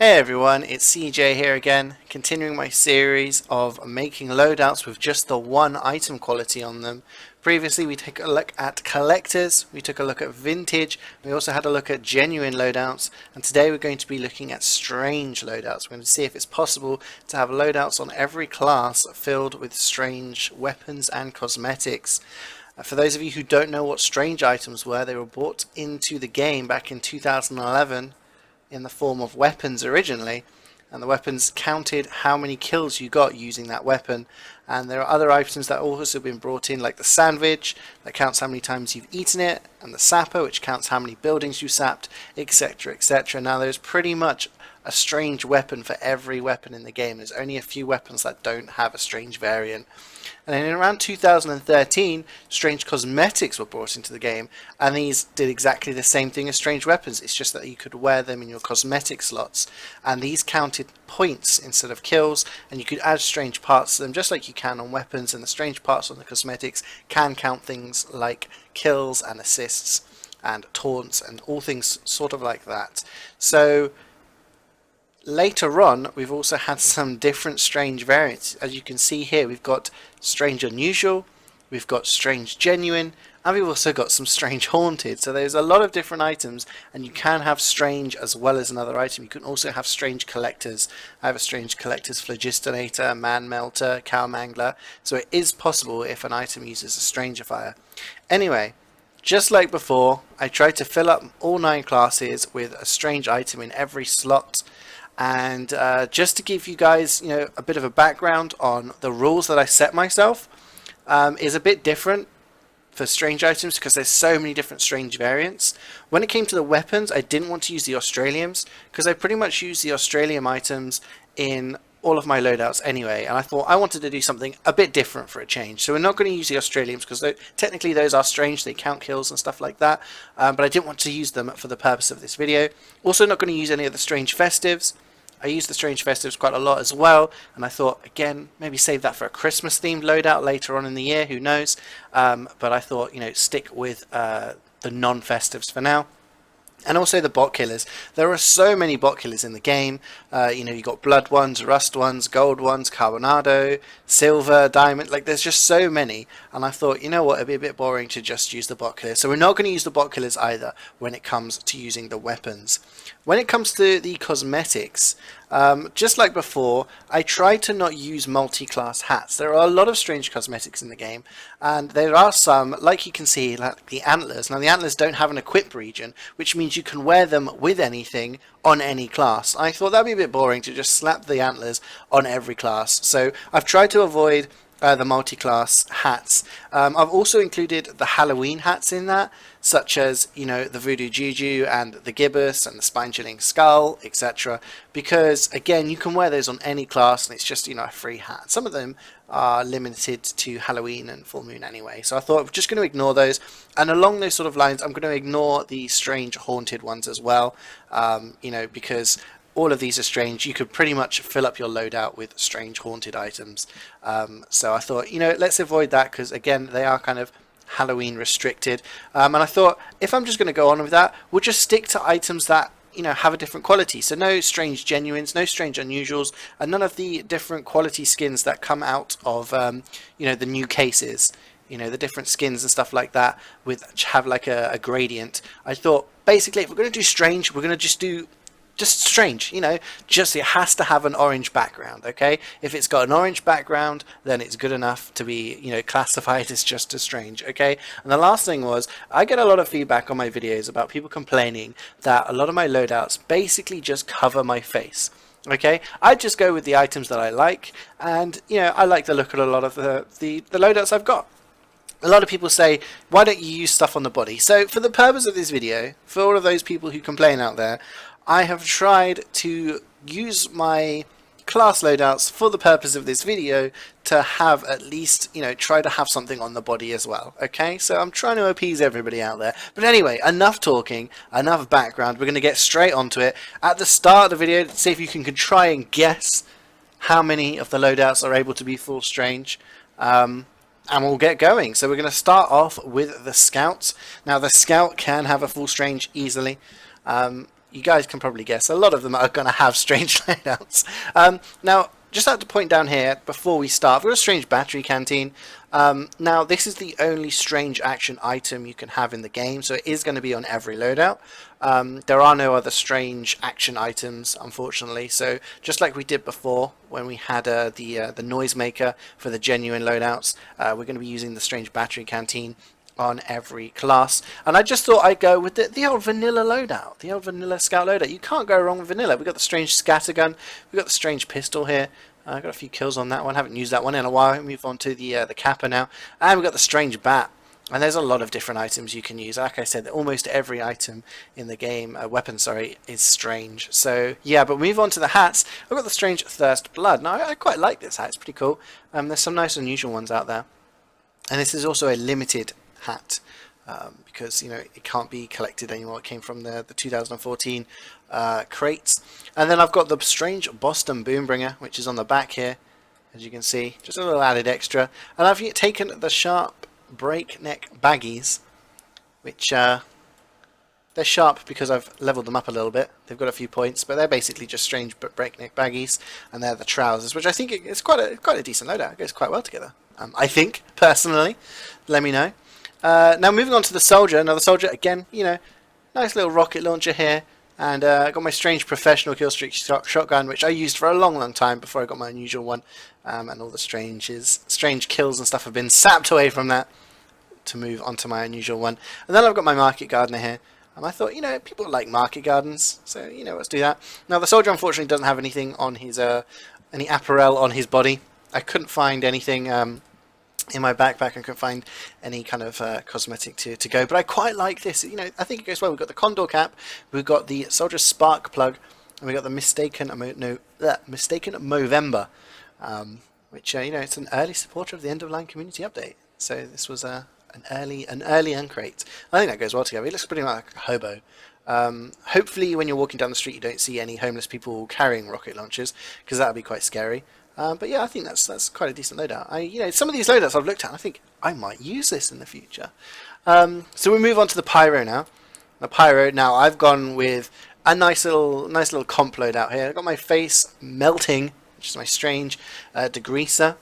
Hey everyone, it's CJ here again, continuing my series of making loadouts with just the one item quality on them. Previously we took a look at collectors, we took a look at vintage, we also had a look at genuine loadouts, and today we're going to be looking at strange loadouts. We're going to see if it's possible to have loadouts on every class filled with strange weapons and cosmetics. For those of you who don't know what strange items were, they were brought into the game back in 2011 in the form of weapons originally, and the weapons counted how many kills you got using that weapon. And there are other items that also been brought in, like the sandwich that counts how many times you've eaten it, and the sapper, which counts how many buildings you sapped, etc, etc. Now there's pretty much a strange weapon for every weapon in the game. There's only a few weapons that don't have a strange variant. And then in around 2013, strange cosmetics were brought into the game, and these did exactly the same thing as strange weapons. It's just that you could wear them in your cosmetic slots, and these counted points instead of kills, and you could add strange parts to them just like you can on weapons, and the strange parts on the cosmetics can count things like kills and assists and taunts and all things sort of like that. So later on, we've also had some different strange variants. As you can see here, we've got strange unusual, we've got strange genuine, and we've also got some strange haunted. So there's a lot of different items, and you can have strange as well as another item. You can also have strange collectors. I have a strange collector's phlogistonator, man melter, cow mangler. So it is possible if an item uses a strangifier. Anyway, just like before, I tried to fill up all 9 classes with a strange item in every slot. And just to give you guys, a bit of a background on the rules that I set myself, is a bit different for strange items because there's so many different strange variants. When it came to the weapons, I didn't want to use the Australiums because I pretty much use the Australium items in all of my loadouts anyway, and I thought I wanted to do something a bit different for a change. So we're not going to use the Australiums because technically those are strange, they count kills and stuff like that, but I didn't want to use them for the purpose of this video. Also not going to use any of the strange festives. I use the strange festives quite a lot as well, and I thought again maybe save that for a Christmas themed loadout later on in the year, who knows, but I thought stick with the non-festives for now. And also the bot killers. There are so many bot killers in the game. You got blood ones, rust ones, gold ones, carbonado, silver, diamond. Like there's just so many. And I thought, you know what, it'd be a bit boring to just use the bot killers. So we're not going to use the bot killers either when it comes to using the weapons. When it comes to the cosmetics, just like before, I try to not use multi-class hats. There are a lot of strange cosmetics in the game, and there are some, like you can see, like the antlers. Now the antlers don't have an equip region, which means you can wear them with anything on any class. I thought that'd be a bit boring to just slap the antlers on every class, so I've tried to avoid the multi-class hats. I've also included the Halloween hats in that, such as the Voodoo Juju and the Gibbous and the Spine-Chilling Skull, etc. Because again, you can wear those on any class, and it's just a free hat. Some of them are limited to Halloween and Full Moon anyway, so I thought I'm just going to ignore those. And along those sort of lines, I'm going to ignore the strange haunted ones as well. Because all of these are strange. You could pretty much fill up your loadout with strange haunted items. So I thought, let's avoid that because, again, they are kind of Halloween restricted. And I thought, if I'm just going to go on with that, we'll just stick to items that, have a different quality. So no strange genuines, no strange unusuals, and none of the different quality skins that come out of, the new cases. The different skins and stuff like that, which have like a gradient. I thought, basically, if we're going to do strange, we're going to just do strange, just it has to have an orange background. Okay, if it's got an orange background, then it's good enough to be classified as just as strange. Okay, and the last thing was, I get a lot of feedback on my videos about people complaining that a lot of my loadouts basically just cover my face. Okay, I just go with the items that I like, and I like the look at a lot of the loadouts I've got. A lot of people say, why don't you use stuff on the body? So for the purpose of this video, for all of those people who complain out there, I have tried to use my class loadouts for the purpose of this video to have at least, try to have something on the body as well. Okay, so I'm trying to appease everybody out there. But anyway, enough talking, enough background. We're going to get straight onto it. At the start of the video, see if you can try and guess how many of the loadouts are able to be full strange. And we'll get going. So we're going to start off with the Scout. Now the Scout can have a full strange easily. you guys can probably guess a lot of them are going to have strange loadouts. Now, just have to point down here before we start, we've got a strange battery canteen. Now, this is the only strange action item you can have in the game, so it is going to be on every loadout. There are no other strange action items, unfortunately, so just like we did before when we had the noisemaker for the genuine loadouts, we're going to be using the strange battery canteen on every class. And I just thought I'd go with the old vanilla loadout, the old vanilla scout loadout. You can't go wrong with vanilla. We've got the strange scattergun, we've got the strange pistol here. I got a few kills on that one, haven't used that one in a while. Move on to the kappa now, and we've got the strange bat. And there's a lot of different items you can use. Like I said, almost every item in the game, weapon sorry, is strange. So yeah, but move on to the hats. I've got the strange thirst blood. Now I quite like this hat, it's pretty cool. There's some nice unusual ones out there. And this is also a limited hat, because it can't be collected anymore. It came from the 2014 crates. And then I've got the strange Boston Boombringer, which is on the back here, as you can see, just a little added extra. And I've taken the sharp breakneck baggies, which they're sharp because I've leveled them up a little bit. They've got a few points, but they're basically just strange breakneck baggies, and they're the trousers, which I think it's quite a decent loadout. It goes quite well together, I think, personally. Let me know. Now moving on to the soldier. Now the soldier, again, nice little rocket launcher here, and I got my strange professional kill streak shotgun, which I used for a long time before I got my unusual one, and all the strange kills and stuff have been sapped away from that to move on to my unusual one. And then I've got my market gardener here, and I thought, people like market gardens, so let's do that. Now the soldier unfortunately doesn't have anything on his any apparel on his body. I couldn't find anything in my backpack. I couldn't find any kind of cosmetic to go, but I quite like this. I think it goes well. We've got the condor cap, we've got the soldier spark plug, and we've got the mistaken Movember, which it's an early supporter of the end of line community update. So this was an early uncrate. I think that goes well together. It looks pretty much like a hobo. Hopefully when you're walking down the street you don't see any homeless people carrying rocket launchers, because that would be quite scary. But yeah, I think that's quite a decent loadout. Some of these loadouts I've looked at, I think I might use this in the future. So we move on to the pyro now. The pyro now, I've gone with a nice little comp loadout here. I've got my face melting, which is my strange degreaser.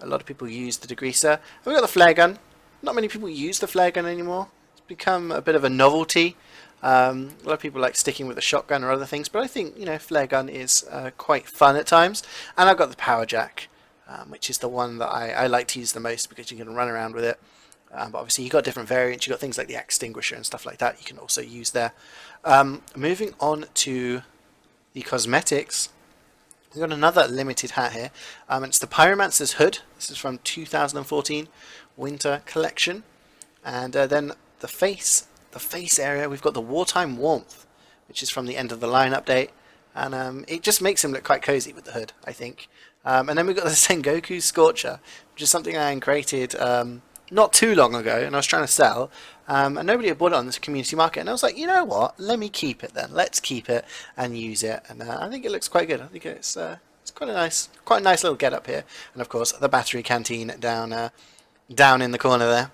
A lot of people use the degreaser. And we've got the flare gun. Not many people use the flare gun anymore. It's become a bit of a novelty. A lot of people like sticking with a shotgun or other things, but I think flare gun is quite fun at times. And I've got the power jack, which is the one that I like to use the most because you can run around with it. But obviously you've got different variants. You've got things like the extinguisher and stuff like that you can also use there. Moving on to the cosmetics, we've got another limited hat here. It's the Pyromancer's hood. This is from 2014 winter collection. And then the face area, we've got the wartime warmth, which is from the end of the line update, and it just makes him look quite cozy with the hood, I think. And then we've got the Sengoku Scorcher, which is something I created not too long ago, and I was trying to sell, and nobody had bought it on this community market, and I was like, you know what, let me keep it then. Let's keep it and use it, and I think it looks quite good. I think it's quite a nice little get up here, and of course the battery canteen down in the corner there.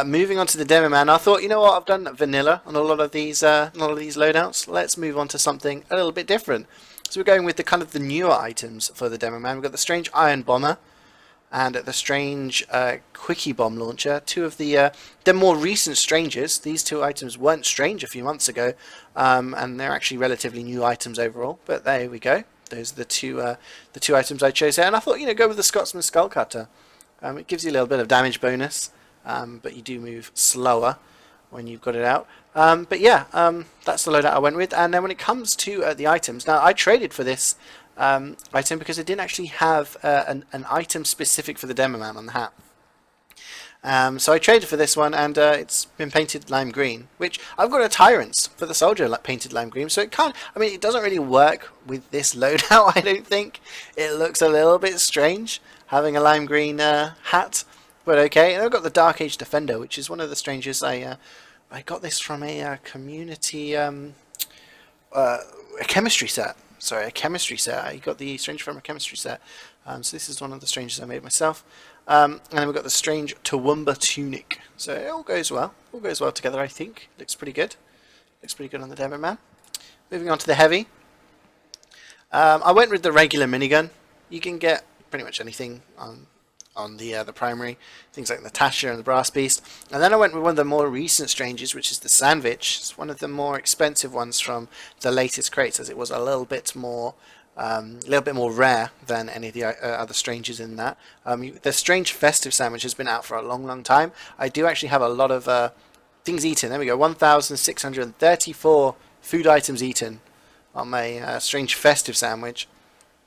Moving on to the Demoman, I thought, you know what, I've done vanilla on a lot of these loadouts. Let's move on to something a little bit different. So we're going with the newer items for the Demoman. We've got the strange iron bomber and the strange quickie bomb launcher. Two of the more recent strangers. These two items weren't strange a few months ago, and they're actually relatively new items overall. But there we go. Those are the two items I chose here, and I thought, go with the Scotsman Skull Cutter. It gives you a little bit of damage bonus. But you do move slower when you've got it out. But yeah, that's the loadout I went with. And then when it comes to the items, now I traded for this item because it didn't actually have an item specific for the Demoman on the hat. So I traded for this one, and it's been painted lime green, which I've got a Tyrant's for the soldier painted lime green, so it can't, it doesn't really work with this loadout, I don't think. It looks a little bit strange having a lime green hat. But okay, and I've got the Dark Age Defender, which is one of the strangers. I got this from a community, a chemistry set. Sorry, a chemistry set. I got the stranger from a chemistry set. So this is one of the strangers I made myself. And then we've got the strange Toowoomba tunic. So it all goes well. All goes well together, I think. Looks pretty good. Looks pretty good on the Demoman. moving on to the heavy. I went with the regular minigun. You can get pretty much anything on the primary, things like the Tasha and the Brass Beast. And then I went with one of the more recent strangers, which is the Sandwich. It's one of the more expensive ones from the latest crates, as it was a little bit more rare than any of the other strangers in that. The Strange Festive Sandwich has been out for a long, long time. I do actually have a lot of things eaten. There we go, 1,634 food items eaten on my Strange Festive Sandwich.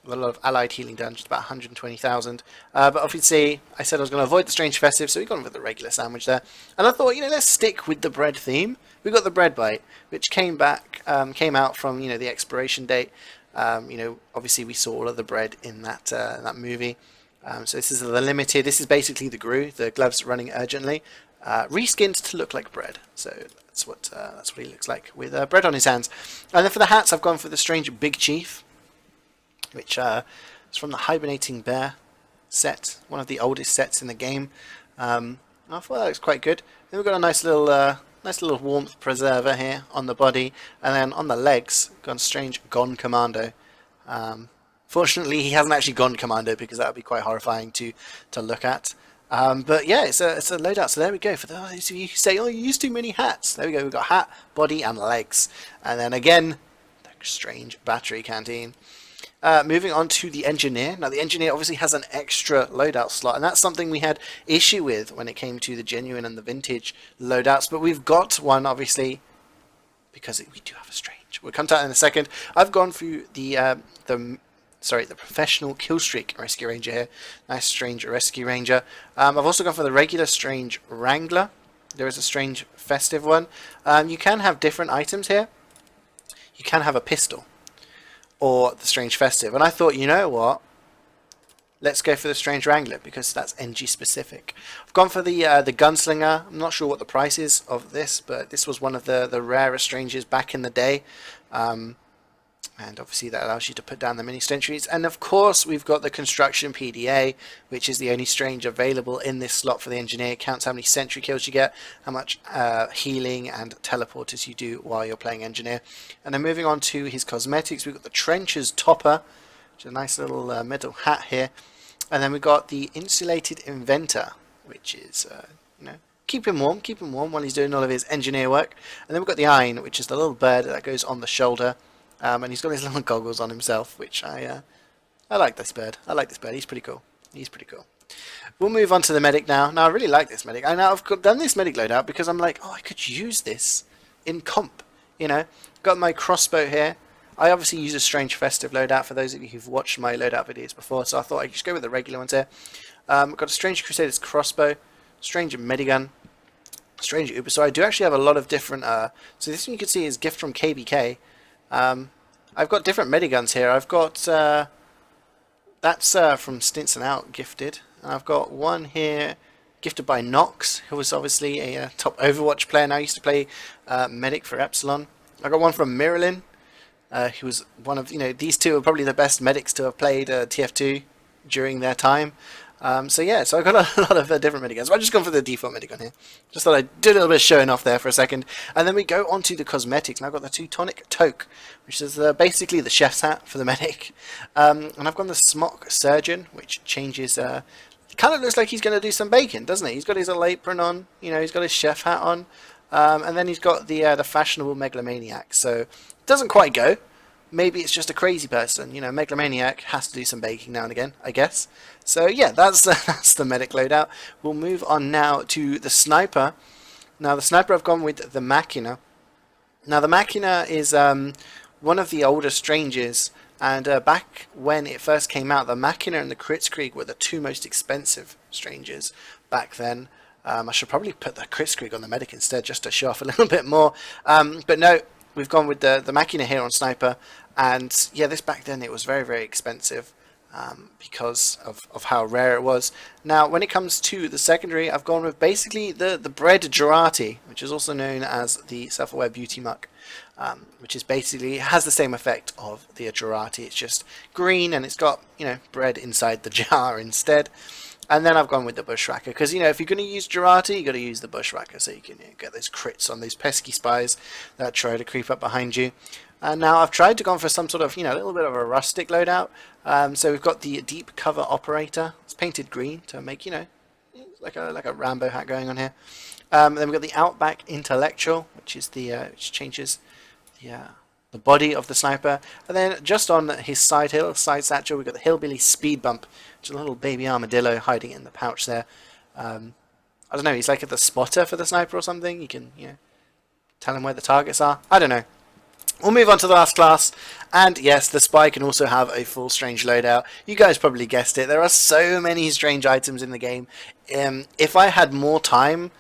A lot of allied healing done, just about 120,000. But obviously, I said I was going to avoid the Strange Festive, so we got with the regular sandwich there. And I thought, let's stick with the bread theme. We got the bread bite, which came out from the expiration date. Obviously we saw all of the bread in that movie. So this is the limited. This is basically the Gru, the gloves running urgently, reskinned to look like bread. So that's what he looks like with bread on his hands. And then for the hats, I've gone for the Strange Big Chief, which is from the Hibernating Bear set, one of the oldest sets in the game. I thought that looks quite good. Then we've got a nice little warmth preserver here on the body, and then on the legs, gone Strange Gone Commando. Fortunately, he hasn't actually gone Commando, because that would be quite horrifying to look at. But yeah, it's a loadout. So there we go. For those of you who say, "Oh, you use too many hats," there we go. We've got hat, body, and legs, and then again, the Strange Battery Canteen. Moving on to the Engineer. Now, the Engineer obviously has an extra loadout slot, and that's something we had issue with when it came to the genuine and the vintage loadouts. But we've got one, obviously, because we do have a Strange. We'll come to that in a second. I've gone through the Professional Killstreak Rescue Ranger here. Nice Strange Rescue Ranger. I've also gone for the regular Strange Wrangler. There is a Strange Festive one. You can have different items here. You can have a pistol, or the Strange Festive. And I thought, you know what? Let's go for the Strange Wrangler, because that's NG specific. I've gone for the Gunslinger. I'm not sure what the price is of this, but this was one of the rarest Strangers back in the day. And obviously that allows you to put down the mini sentries. And of course we've got the Construction PDA, which is the only Strange available in this slot for the Engineer. It counts how many sentry kills you get, how much healing and teleporters you do while you're playing Engineer. And then moving on to his cosmetics, we've got the Trencher's Topper, which is a nice little metal hat here. And then we've got the Insulated Inventor, which is keep him warm while he's doing all of his Engineer work. And then we've got the Iron, which is the little bird that goes on the shoulder. And he's got his little goggles on himself, which I like this bird. He's pretty cool. We'll move on to the medic now. Now, I really like this medic. I've done this medic loadout because I'm like, I could use this in comp. Got my crossbow here. I obviously use a Strange Festive loadout for those of you who've watched my loadout videos before, so I thought I'd just go with the regular ones here. I've got a Strange Crusader's crossbow, Strange Medigun, Strange Uber. So I do actually have a lot of different. So this one you can see is gift from KBK. I've got different mediguns here. I've got that's from Stinson Out gifted. And I've got one here gifted by Nox, who was obviously a top Overwatch player. Now, I used to play medic for Epsilon. I got one from Miralyn, who was one of these two are probably the best medics to have played TF2 during their time. So I got a lot of different miniguns. I've just gone for the default minigun here. Just thought I'd do a little bit of showing off there for a second. And then we go on to the cosmetics. Now I've got the Teutonic Toque, which is basically the chef's hat for the medic. And I've got the Smock Surgeon, which changes... kind of looks like he's going to do some baking, doesn't he? He's got his little apron on. He's got his chef hat on. And then he's got the Fashionable Megalomaniac. So it doesn't quite go. Maybe it's just a crazy person. Megalomaniac has to do some baking now and again, I guess. So yeah, that's the medic loadout. We'll move on now to the sniper. Now the sniper, I've gone with the Machina. Now the Machina is one of the older Strangers, and back when it first came out, the Machina and the Kritzkrieg were the two most expensive Strangers back then. I should probably put the Kritzkrieg on the medic instead, just to show off a little bit more. But no, we've gone with the Machina here on sniper. And yeah, this back then it was very, very expensive because of how rare it was. Now, when it comes to the secondary, I've gone with basically the Bread Gerati, which is also known as the Self-Aware Beauty Muck, which is basically has the same effect of the Gerati. It's just green and it's got bread inside the jar instead. And then I've gone with the Bushwhacker because if you're going to use Gerati, you got to use the Bushwhacker so you can get those crits on those pesky spies that try to creep up behind you. Now I've tried to go for some sort of, a little bit of a rustic loadout. So we've got the deep cover operator. It's painted green to make, like a Rambo hat going on here. Then we've got the outback intellectual, which is which changes the body of the sniper. And then just on his side satchel, we've got the hillbilly speed bump, which is a little baby armadillo hiding in the pouch there. I don't know, he's like the spotter for the sniper or something. You can, tell him where the targets are. I don't know. We'll move on to the last class, and yes, the spy can also have a full strange loadout. You guys probably guessed it, there are so many strange items in the game. If I had more time,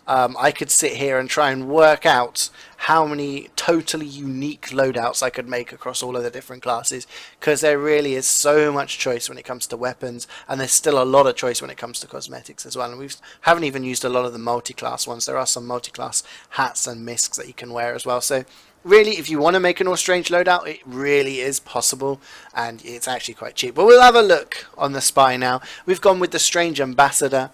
I could sit here and try and work out how many totally unique loadouts I could make across all of the different classes, because there really is so much choice when it comes to weapons, and there's still a lot of choice when it comes to cosmetics as well. And we haven't even used a lot of the multi-class ones. There are some multi-class hats and misks that you can wear as well. So really, if you want to make an all strange loadout, it really is possible, and it's actually quite cheap. But we'll have a look on the spy now. We've gone with the strange ambassador.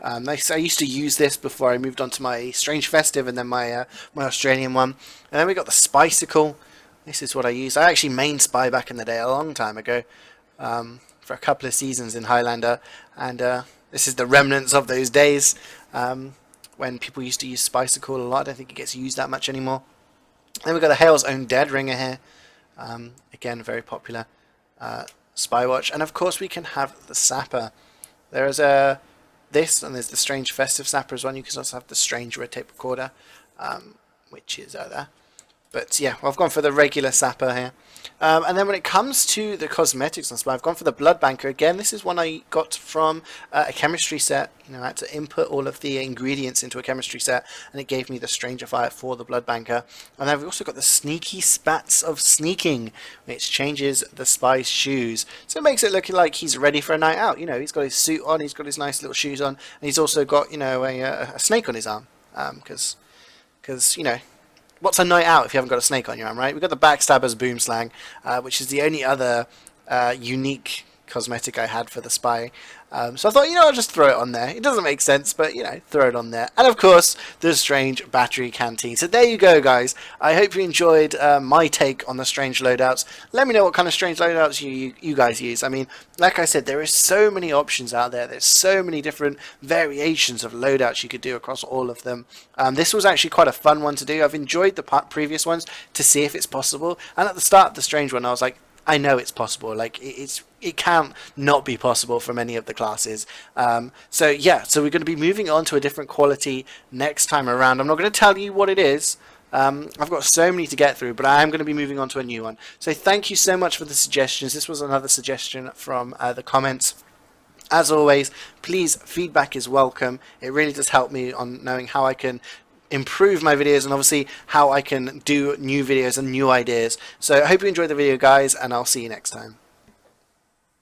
I used to use this before I moved on to my strange festive and then my Australian one. And then we got the spicicle. This is what I used. I actually main spy back in the day, a long time ago, for a couple of seasons in Highlander. And this is the remnants of those days when people used to use spicicle a lot. I don't think it gets used that much anymore. Then we've got the Hale's Own Dead Ringer here. Again, very popular spy watch. And of course we can have the sapper. There is this, and there's the strange festive sapper as well. You can also have the strange red tape recorder, which is there. But yeah, well, I've gone for the regular sapper here. And then when it comes to the cosmetics and stuff, I've gone for the blood banker. Again, this is one I got from a chemistry set. I had to input all of the ingredients into a chemistry set, and it gave me the stranger fire for the blood banker. And then we've also got the sneaky spats of sneaking, which changes the spy's shoes. So it makes it look like he's ready for a night out. He's got his suit on, he's got his nice little shoes on, and he's also got, a snake on his arm. Because what's a night out if you haven't got a snake on your arm, right? We've got the Backstabber's Boomslang, which is the only other unique cosmetic I had for the spy. So I thought, I'll just throw it on there. It doesn't make sense, but, throw it on there. And, of course, the strange battery canteen. So there you go, guys. I hope you enjoyed my take on the strange loadouts. Let me know what kind of strange loadouts you guys use. I mean, like I said, there is so many options out there. There's so many different variations of loadouts you could do across all of them. This was actually quite a fun one to do. I've enjoyed the previous ones to see if it's possible. And at the start of the strange one, I was like, I know it's possible. Like, it can't not be possible for many of the classes. So yeah, so we're going to be moving on to a different quality next time around. I'm not going to tell you what it is. I've got so many to get through, but I am going to be moving on to a new one. So thank you so much for the suggestions. This was another suggestion from the comments. As always, please, feedback is welcome. It really does help me on knowing how I can improve my videos, and obviously how I can do new videos and new ideas. So I hope you enjoyed the video, guys, and I'll see you next time.